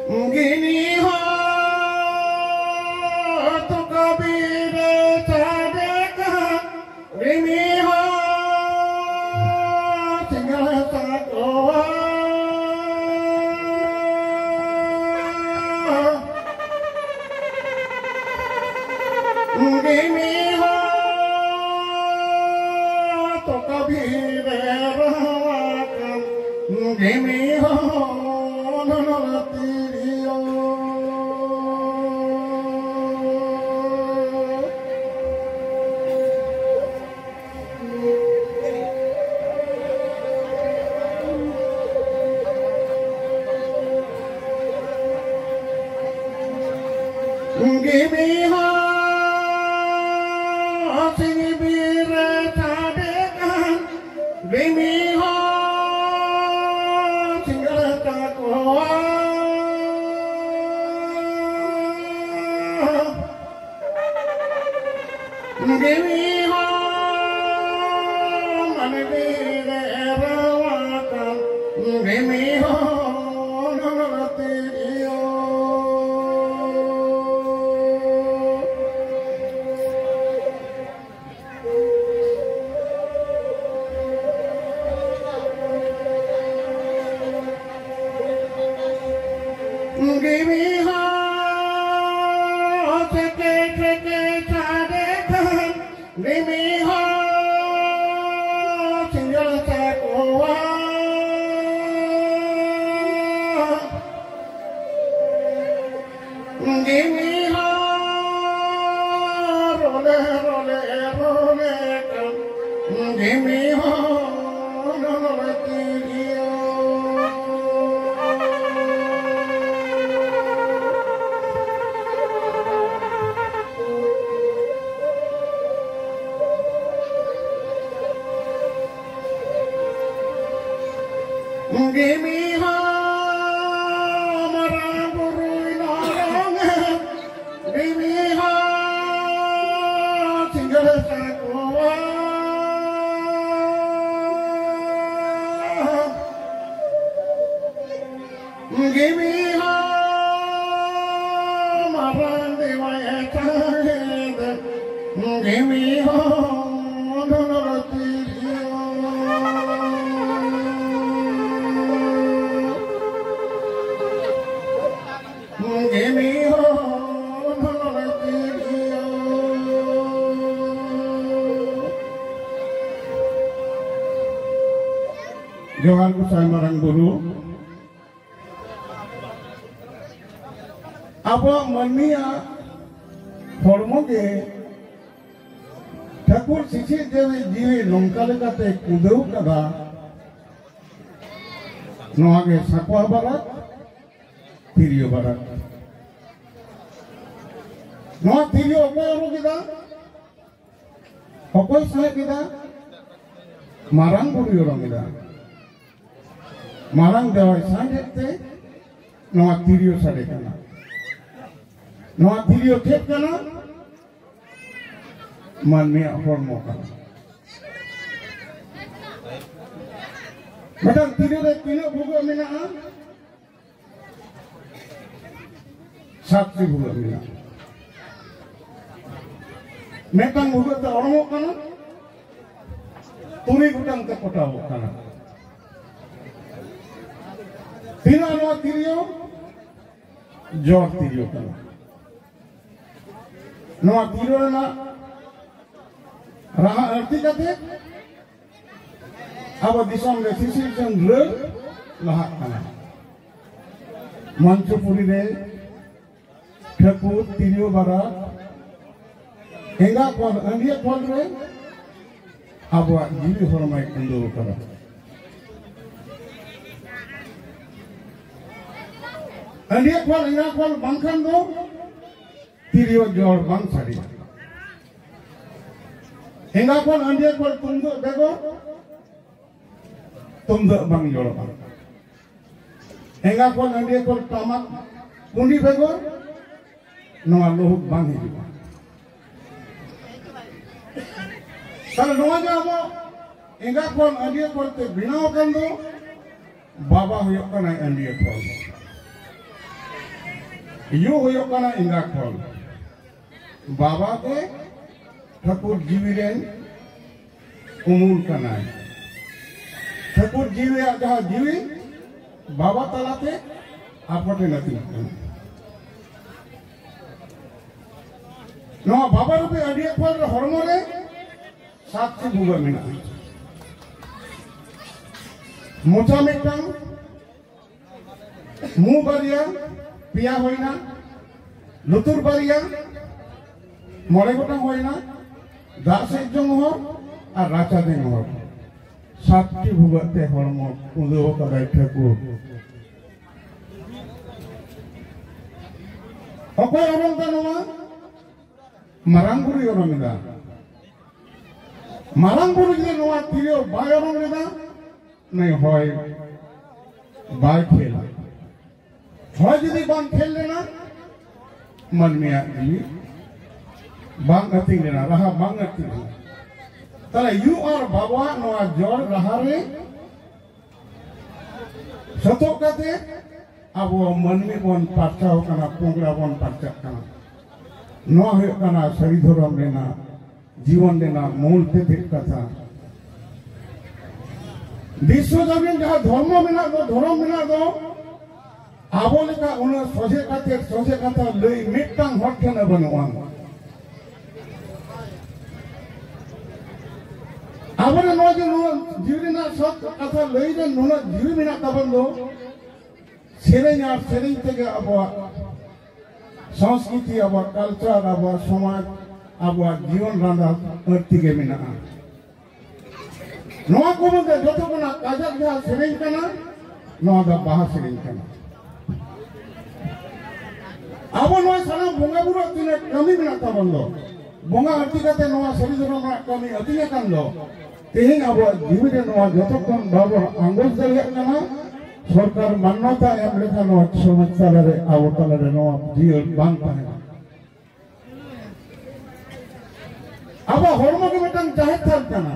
गिनी हो तो कबीर सादे का रिमी हो सिंगल साको गिनी हो तो कबीर गिनी हो Give me heart, sing me red, give me heart, sing red, give me heart, money be there, give me heart. Give me heart, take it, give me heart, single taco. Give me heart, roll it, give me heart, roll it. Give me home, Maramburu in Arong. Give me home, single Sakoa. Give me home, Marandi Wayatad. Give me home, Dorothy. Give me home, Johan Kusai Maramburu. Apa mania hormoge Thakur sisi dewi jiwi nongkale kate kudau kada noage sakwa barat Tirio barat no tirio okoy oru kita okoy sahe kita marang buru orang kita marang dewa sahe te no tirio sade kana no tirio thep kana manmi hormo kana madam tirio re tino bugo mena'a Sakti bulan ini, metang bulan tu orang mana, turi bukan terkota bukan. Tina no tirio, jor tirio kan. No tirio na, raha arti kate, awak disam resisi jengler lahak kana. Manchupuri de. Thakur tirio barat enggak kol andia kol re abwa jiwi hormai kundur kara andia kol enggak kol bangkan do tirio jor bang sari enggak kol andia kol tumdo bego tumdo bang jor bang enggak kol andia kol tamak pundi bego Noa lohut bang hidup. Kalau noa jamo, enggak kon andia kon te bina okan do, baba huyok kan andia kon. You हुयो कना इंगा खोल बाबा के ठाकुर जीवीरेन उमूल कना ठाकुर जीवी जहाँ जीवी बाबा तलाते आपटे नती नवा बाबा रूपे अडिया खोल हरमो रे साक्षी भूगा मिना मोचा मिटang मुंह बारिया पिया होइना लुतुर बारिया मोड़े गोटा होइना दासे जंग हो और राचा देंग हो साक्षी भूगाते हरमो उदो कदाई ठाकुर अकोय अरंता नवा मरांगुरी अरंगा मरांगुरी जे नवा तिरियो बाय अरंगा नहीं होय बाय खेला होय यदि बांग खेल लेना मन में आदमी बांग अति लेना रहा बांग अति लेना तले यू और बाबा नवा जोड़ रहा रे सतो कते अब वो मन में बन पार्चा हो कना पोंगरा बन पार्चा कना नवा हो कना शरीर धर्म लेना जीवन लेना मूल पे देख कथा विश्व जमीन जहाँ धर्म मिला दो आबो लेका उन सोचे कथा लई मिटटांग हट के न बनवान आबो नो जे नो जीवी ना सब कथा लई जे नो जीवी मिना तबन दो सेरेñ तेगे अब संस्कृति अब कल्चर अब समाज अब जीवन रांधा अर्ती के मिना नवा को मते जतो कना काजक जहा सेरेñ कना नवा दा बाहा सेरेñ कना अब नवा साना बोंगा बुरो तिने कमी मिना तबन दो बोंगा अर्ती कते नवा शरीर धर्म कमी अतिने कान दो तेहिं अब जीवी रे नवा जतो कन बाबा आंगोल दलिया कना सरकार मान्यता एम लेखा नो समाज तालारे आबो तालारे नो जीवन बांग ताहेना अब हरमो के मिटन जाहिर थान कना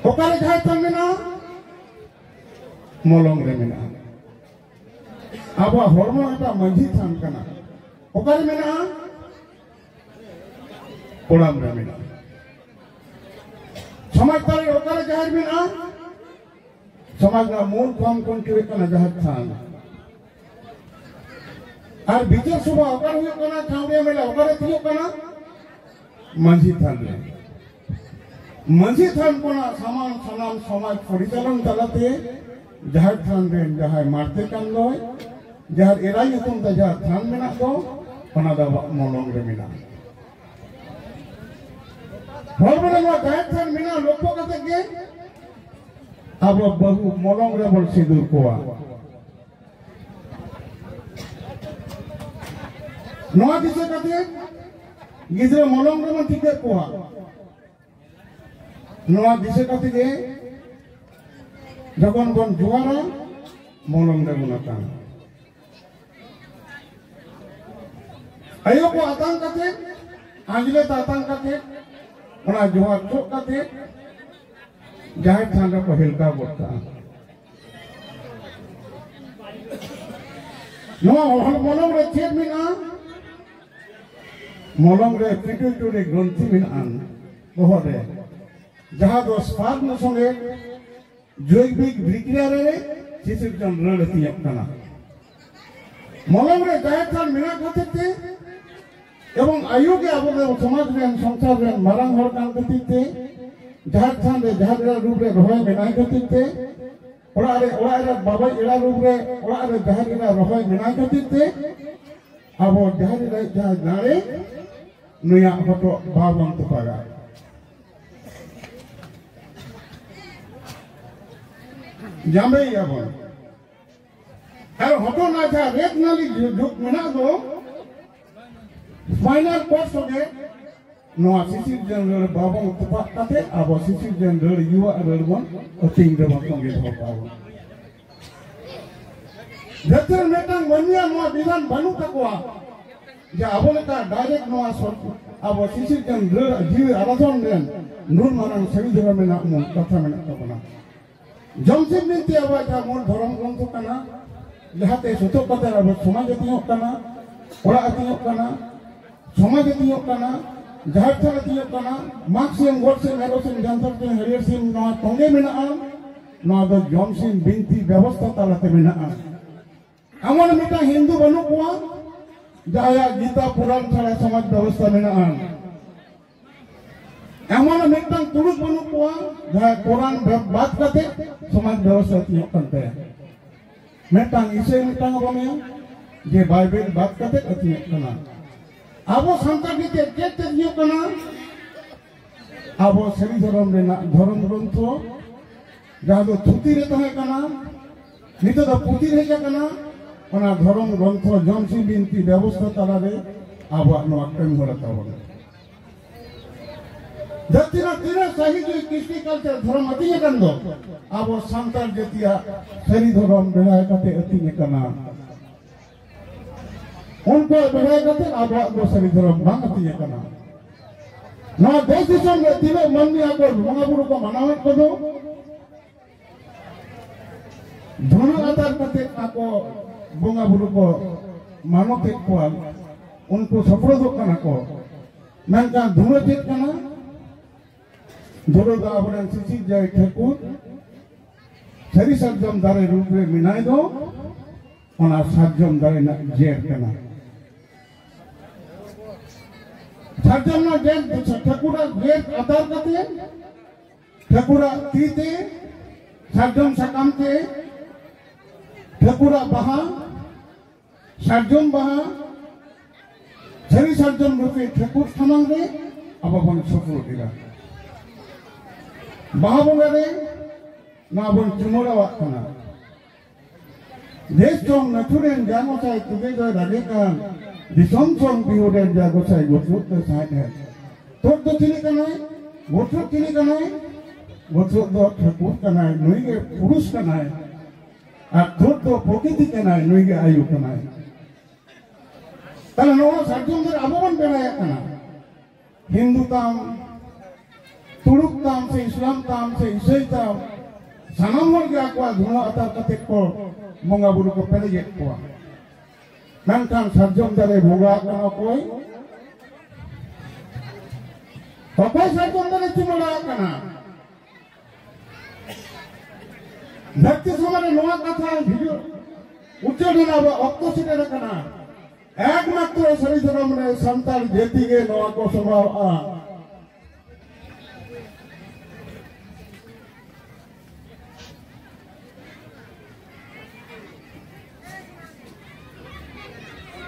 ओकारे जाहिर थान मेना मोलंग रे मेना अब हरमो एटा मंझी थान कना ओकारे मेना कोड़ाम रे मेना समाज तालारे ओकारे जाहिर मेना समाज ना मूल काम कौन के कना जहाज थान और विचार सुबह अगर हुए कना ठावड़े मेला अगर थियो कना मंझी थान रे मंझी थान कोना सामान सनाम समाज परिचालन तलाते जहाज थान रे जहाय मारते कान दोय जहार एराई तुम ता जहाज थान मेना दो कोना दा मोलंग रे मेना हरबना नो जहाज थान मेना लोको कते के अब बहु मोलंग रे बोल सिंदूर कोआ नवा दिसे कते गिजरे मोलंग रे मन ठीके कोआ नवा दिसे कते के जगन बन जुआरा मोलंग रे बनता अयो को आतंक कते आंजले आतंक कते ओना जुआर चोक कते जाहिर थान रे पहिलका बोलता नो मोलंग रे चेत मिना मोलंग रे पिटुटुरे ग्रंथि मिना बहरे जहां दो स्पार्म संगे जैविक विक्रिया रे शिशिर जन रलती अपना मोलंग रे जाहिर थान मिना खाते एवं आयु के अब समाज रे संसार रे मारंग हर कान कतिते जहाज थान रे जहाज रूप रे रहोय बनाई कतिते ओड़ा रे बाबा एड़ा रूप रे ओड़ा रे जहाज रे रहोय बनाई कतिते अब जहाज रे जहाज नारे नुया हटो बाबंत पागा जामे अब अरे हटो ना जा रेत नाली जुक मेना दो फाइनल कोर्स हो गए नवा शिशिर जनरल बाबा उत्पा कते अब शिशिर जनरल युवा रलबन अतिंग रे बंगे होताव जतर मेटन वन्या नवा विधान बनु तकवा जे आबोले का डायरेक्ट नवा सर अब शिशिर जनरल जीव आराधन देन नूर मानन सभी जगह में ना कथा में तबना जमशेद निते अब का मूल धर्म ग्रंथ कना जहाते सुतो कते अब समाज तीयों कना ओड़ा तीयों कना समाज तीयों कना जहार थाना तीयों कना मार्क्सियम गोडसेम एरोसेम जानतर के हरियर सिम नवा तोंगे मेना नवा दो जॉनसिम बिनती व्यवस्था तालाते मेना अमन मिटा हिंदू बनु कुआ जहाया गीता पुराण छाड़ा समाज व्यवस्था मेना एमन मिटन तुरुक बनु कुआ जहां कुरान बात करते समाज व्यवस्था तीयों करते मिटन इसे मिटन बनिया जे बाइबल बात करते तीयों कना आबो संतार के के तीयों कना आबो सरी धर्म रेना धर्म ग्रंथ जहां दो थुती रे तहे कना नितो दो पुती रे कना ओना धर्म ग्रंथ जॉनसी बिनती व्यवस्था ताला रे आबो नो कम होरता हो जतिना तिना सही जो कृष्टि कल्चर धर्म अतिय कन दो आबो संतार जतिया सरी धर्म बेलाय कते अतिय कना उनको बेलाय कते आबो दो सरी धर्म बांग अतिय कना ना देश दिसम रे तिने मन में आको बंगा बुरु को मनावत को दो धुनु आधार कते आको बंगा बुरु को मानते को उनको सफल दो कना को मेनका धुनु चेत कना धुनु दा अपने सिसी जाय ठेकुर सरी सरजम दारे रूप रे मिनाय दो ओना सरजम दारे ना जेर कना सरजम ना जेर ठेकुरा जेर आधार कते ठेकुरा तीते सरजम सकामते ठेकुरा बहा सरजम बहा सरी सरजम रूपे ठेकुर थाना रे अब बन सफल दिला बहा बंगारे ना बन चुमोरा वाकना देश जों नथुरेन जामो साइ तुगे जो रागे का दिसम जों बिहुरेन जागो साइ गोथुत ते साइ है तोर तो तिनी कनाय गोथुत तिनी कनाय गोथुत दो ठेकुर कनाय नुई के पुरुष कनाय आ तोर तो प्रकृति कनाय नुई के आयु कनाय तले नो सरजम दर अबवन बेलाय कना हिंदू ताम तुरुक ताम से इस्लाम ताम से ईसाई ताम सानाम हर गया को धुना अता कते को मंगा बुरु को पहले ये को मेनकान सरजम दरे भोगा कना कोई कोई सरजम दरे चुमला कना भक्ति समारे नवा कथा भिडियो उच्चारण अब अक्तो सिटे कना एकमात्र सरी धर्म रे संतान जेती के नवा को स्वभाव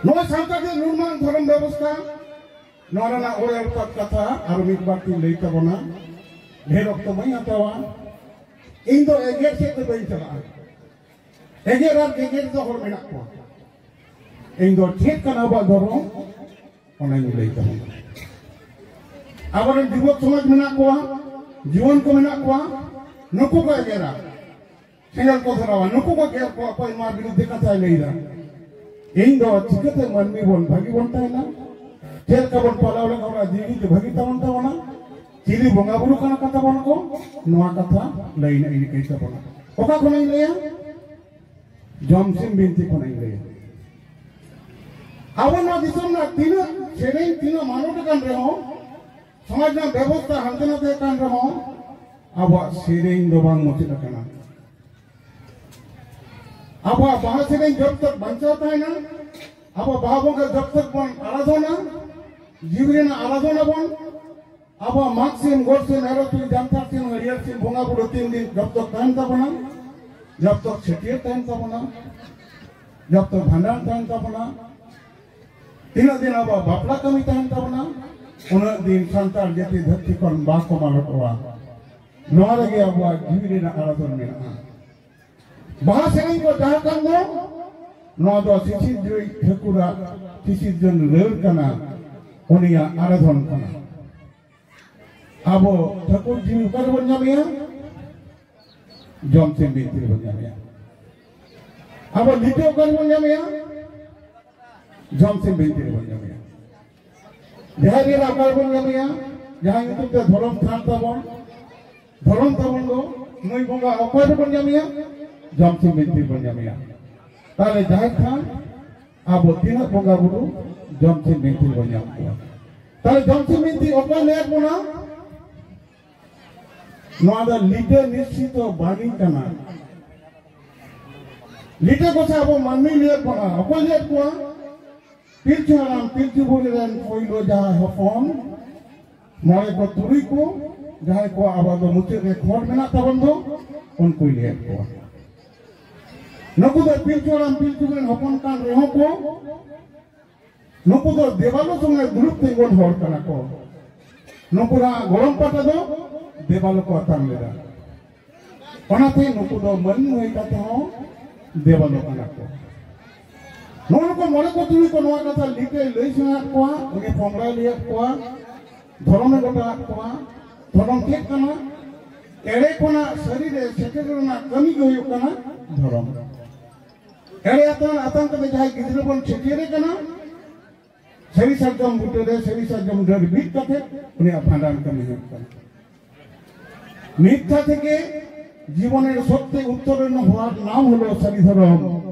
नवा संतान के निर्माण धर्म व्यवस्था नरना ओयर कथा और मिट बाती लेता बना ढेर तो मई हतावा इन दो एगेर से तो बई चला एगेर और एगेर तो और मेना को इन दो ठीक कना बा धरो ओना नि लेता बना आवर युवक समाज मेना को जीवन को मेना को नुको को एगेरा सिंगल को धरावा नुको को गेर को कोई मार विरुद्ध कथा लेइदा इन दो चिकते मनमी बोल भागी बनता है ना तेल का बन पालावले का जीवी के भागी तवंता बना चिली बंगा बुरु कना कथा बन को नवा कथा लईना इन कैसा बना ओका को नहीं लेया जॉनसिन बिनती को नहीं लेया आवन ना दिसम ना तीन सेरेन तीन मानोट कान रहो समाज ना व्यवस्था हंतना दे कान रहो अब सेरेन दो बांग मोचे कना अब बाहर से नहीं जब तक बंचाता है ना अब बाबों का जब तक बन आराधना जीवरी ना आराधना बन अब मार्क्सियम गोडसेम एरोसेम जानतर सिम हरियर सिम भोंगा बुडो 3 दिन जब तक टाइम था बना जब तक छठिया टाइम था बना जब तक भंडार टाइम था बना 3 दिन अब बापला कमी टाइम था बना उन दिन संतार जेती धरती पर बाको मालटवा नवा लगे अब जीवरी ना आराधना में बाहर से नहीं को जहाँ कर दो नौ दो सिसी जो ठकुरा सिसी जन रेल करना उन्हें आराधन करना अब ठकुर जीव कर बन जामिया जॉन से बीती बन जामिया अब लिटो कर बन जामिया जॉन से बीती बन जामिया जहाँ ये राकर बन जामिया जहाँ ये तो धर्म थान तबन दो नई बंगा अकोर बन जामिया जॉनसिन बिनती बन जामिया ताले जाहिर खान अब तीना बोगा बुरु जमसी बिनती बन को ताले जमसी बिनती ओका ले कोना नोदा लीडर निश्चित बानी कना लीडर को साबो मनमी ले कोना ओका ले को पिलचु हाराम पिलचु बुरेन फोइलो जा हफोन मोरे को तुरी को जहां को आबादो मुचे के खोट मेना तबन दो उनको ले को नुकु दो पिलचु हाराम पिलचु बुरेन हफोन कान रेहो को नुकु दो देवालो संगे ग्रुप तेगोन होर कना को नुकुरा गरम पाटा दो देवालो को अताम लेदा ओनाते नुकु दो मन होई काते हो देवालो कना को नोन को मोरे को तुरी को नोआ कथा लिखे लई सना को उगे फमरा लिया को धर्म गोटा को धर्म के कना एरे कोना शरीर सेकेरना कमी होयो कना धर्म एरे आतन के जाय गिद्र बन सेकेरे कना सरी सरजम बुटरे सरी सरजम डर बीत कथे उनी भांडान कमी होयो कना मिथ्या থেকে জীবনের সত্যি উত্তরণ হওয়ার নাম হলো সরি ধর্ম